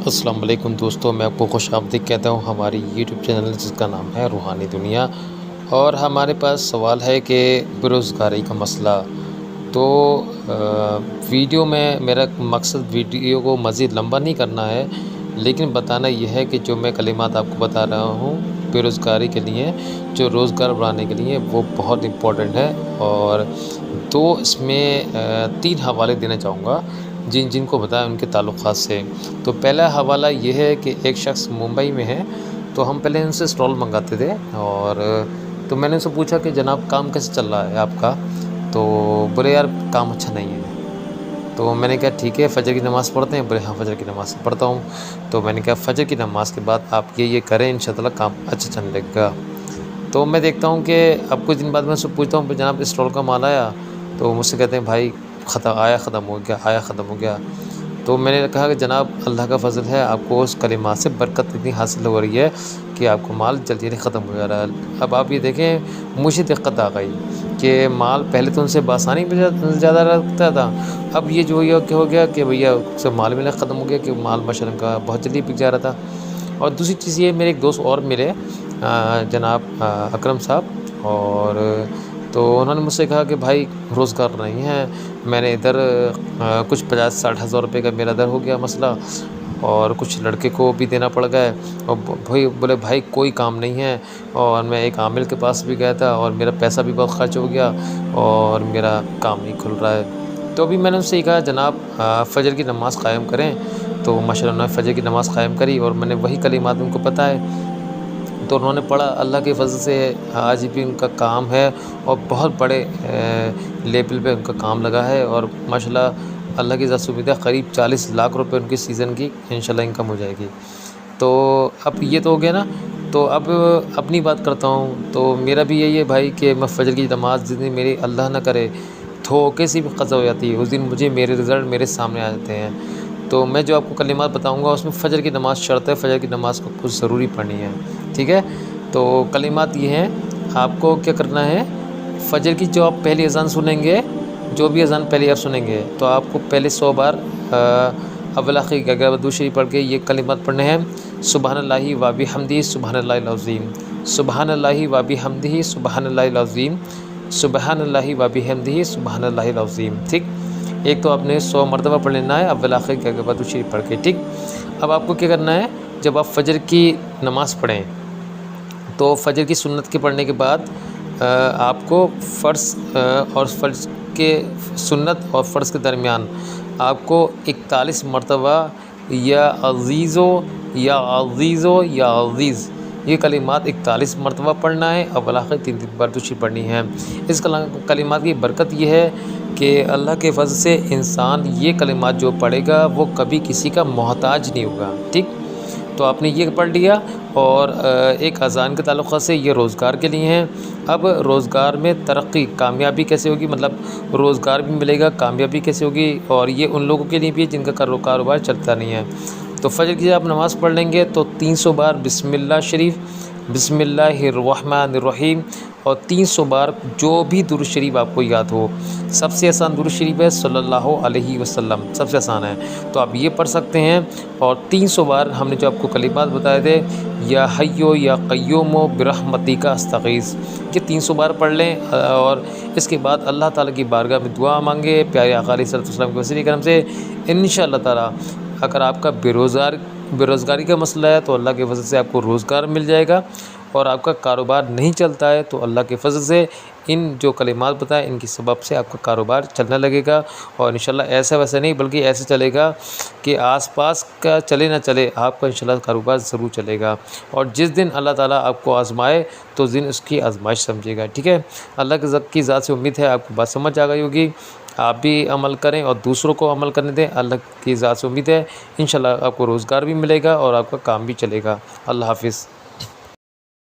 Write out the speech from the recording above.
अस्सलाम वालेकुम दोस्तों, मैं आपको खुशामदीद कहता हूँ हमारी यूट्यूब चैनल जिसका नाम है रूहानी दुनिया। और हमारे पास सवाल है कि बेरोज़गारी का मसला। तो वीडियो में मेरा मकसद वीडियो को मज़ीद लंबा नहीं करना है, लेकिन बताना यह है कि जो मैं कलिमात आपको बता रहा हूँ बेरोज़गारी के लिए, जो रोज़गार बढ़ाने के लिए, वो बहुत इम्पोर्टेंट है। और तो इसमें 3 हवाले देना चाहूँगा जिनको बताया उनके ताल्लुक़ात से। तो पहला हवाला ये है कि एक शख़्स मुंबई में है, तो हम पहले उनसे स्टॉल मंगाते थे। और तो मैंने उनसे पूछा कि जनाब काम कैसे चल रहा है आपका? तो बोले यार काम अच्छा नहीं है। तो मैंने कहा ठीक है, फ़जर की नमाज़ पढ़ते हैं? बोले हाँ, फ़जर की नमाज़ पढ़ता हूँ। तो मैंने कहा फ़जर की नमाज़ के बाद आप ये करें, इंशाअल्लाह काम अच्छा चलने लगेगा। तो मैं देखता हूँ कि अब कुछ दिन बाद मैं उससे पूछता हूँ जनाब स्टॉल का माल आया? तो मुझसे कहते हैं भाई ख़त्म हो गया, आया ख़त्म हो गया। तो मैंने कहा कि जनाब अल्लाह का फ़ज़ल है, आपको उस कलिमात से बरकत इतनी हासिल हो रही है कि आपको माल जल्दी ख़त्म हो जा रहा है। अब आप ये देखें, मुझे दिक्कत आ गई कि माल पहले तो उनसे बआसानी ज़्यादा लगता था, अब ये जो ये क्या हो गया कि भैया उससे माल मिलना ख़त्म हो गया कि माल माशाअल्लाह का बहुत जल्दी बिक जा रहा था। और दूसरी चीज़ ये, मेरे एक दोस्त और मिले जनाब अकरम साहब। और तो उन्होंने मुझसे कहा कि भाई रोज़गार नहीं है। मैंने इधर कुछ 50-60 हज़ार रुपये का मेरा इधर हो गया मसला, और कुछ लड़के को भी देना पड़ गया है। और भाई बोले भाई कोई काम नहीं है। और मैं एक आमिल के पास भी गया था और मेरा पैसा भी बहुत खर्च हो गया और मेरा काम नहीं खुल रहा है। तो अभी मैंने उनसे कहा जनाब फ़जर की नमाज़ क़ायम करें। तो माशाअल्लाह उन्होंने फ़जर की नमाज़ क़ायम करी और मैंने वही कलिमात उनको पता है, तो उन्होंने पढ़ा। अल्लाह के फ़ज़ल से आज भी उनका काम है और बहुत बड़े लेवल पे उनका काम लगा है। और माशाल्लाह अल्लाह की ज़ात से उम्मीद है करीब 40 लाख रुपए उनकी सीज़न की इंशाल्लाह इनकम हो जाएगी। तो अब ये तो हो गया ना, तो अब अपनी बात करता हूँ। तो मेरा भी यही है भाई कि मैं फ़जर की नमाज़ जिस दिन मेरी अल्लाह ना करे धोखे से भी क़ज़ा हो जाती है, उस दिन मुझे मेरे रिज़ल्ट मेरे सामने आ जाते हैं। तो मैं जो आपको कलिमात बताऊँगा उसमें फ़जर की नमाज़ शर्त है, फ़जर की नमाज़ को कुछ ज़रूरी पढ़नी है, ठीक है? तो कलिमात ये हैं, आपको क्या करना है, फ़जर की जो आप पहली अज़ान सुनेंगे, जो भी अज़ान पहली आप सुनेंगे, तो आपको पहले 100 बार अव्वल आखिर की अगर दुरूद शरीफ पढ़ के ये कलिमात पढ़ने हैं। सुबहानल्लाहि व बिहम्दिही सुबहानल्लाहिल अज़ीम, सुबहानल्लाहि व बिहम्दिही सुबहानल्लाहिल अज़ीम, सुबहानल्लाहि व बिहम्दिही सुबहानल्लाहिल अज़ीम। ठीक, एक तो आपने 100 मरतबा पढ़ लेना है अव्वल आखिर की दुरूद शरीफ पढ़ के। ठीक, अब आपको क्या करना है, जब आप फ़जर की नमाज़ पढ़ें तो फ़जर की सुन्नत के पढ़ने के बाद आपको फ़र्ज़ के सुन्नत और फ़र्ज़ के दरमियान आपको 41 मरतबा या अज़ीज़ो या अज़ीज़ो या अज़ीज़ ये कलिमात 41 मरतबा पढ़ना है। अव्वल आखिर 3-3 बार दुरूद पढ़नी है। इस कलिमात की बरकत ये है कि अल्लाह के फ़ज़ल से इंसान ये कलिमात जो पढ़ेगा वो कभी किसी का मोहताज नहीं होगा। ठीक, तो आपने ये पढ़ लिया। और एक अज़ान के ताल्लुक़ से ये रोज़गार के लिए हैं। अब रोज़गार में तरक्की कामयाबी कैसे होगी, मतलब रोज़गार भी मिलेगा, कामयाबी कैसे होगी, और ये उन लोगों के लिए भी है जिनका कारोबार चलता नहीं है। तो फ़जर की जब आप नमाज़ पढ़ लेंगे तो 300 बार बिस्मिल्लाह शरीफ, बिस्मिल्लाहिर्रहमानिर्रहीम, और 300 बार जो भी दुरूद शरीफ आपको याद हो। सबसे आसान दुरूद शरीफ है सल्लल्लाहु अलैहि वसल्लम, सबसे आसान है, तो आप ये पढ़ सकते हैं। और 300 बार हमने जो आपको कलिमात बताए थे, या हय्यो या क़य्यूमो बिरहमतिका अस्तगीस, ये 300 बार पढ़ लें। और इसके बाद अल्लाह ताला की बारगाह में दुआ मांगे प्यारे आका अलैहिस्सलातु वस्सलाम के वसीले करम से। इंशाअल्लाह ताला अगर आपका बेरोज़गारी का मसला है तो अल्लाह के फ़ज़ल से आपको रोज़गार मिल जाएगा। और आपका कारोबार नहीं चलता है तो अल्लाह के फ़ज़ल से इन जो कलिमात बताए इनकी सबब से आपका कारोबार चलने लगेगा। और इंशाअल्लाह ऐसा वैसा नहीं बल्कि ऐसे चलेगा कि आस-पास का चले ना चले, आपका इंशाअल्लाह कारोबार ज़रूर चलेगा। और जिस दिन अल्लाह ताला आपको आज़माए तो उस दिन उसकी आज़माइश समझिएगा। ठीक है, अल्लाह की ज़ात से उम्मीद है आपको बात समझ आ गई होगी। आप भी अमल करें और दूसरों को अमल करने दें। अल्लाह की ज़ात से उम्मीद है इंशाअल्लाह आपको रोज़गार भी मिलेगा और आपका काम भी चलेगा। अल्लाह हाफ़िज़।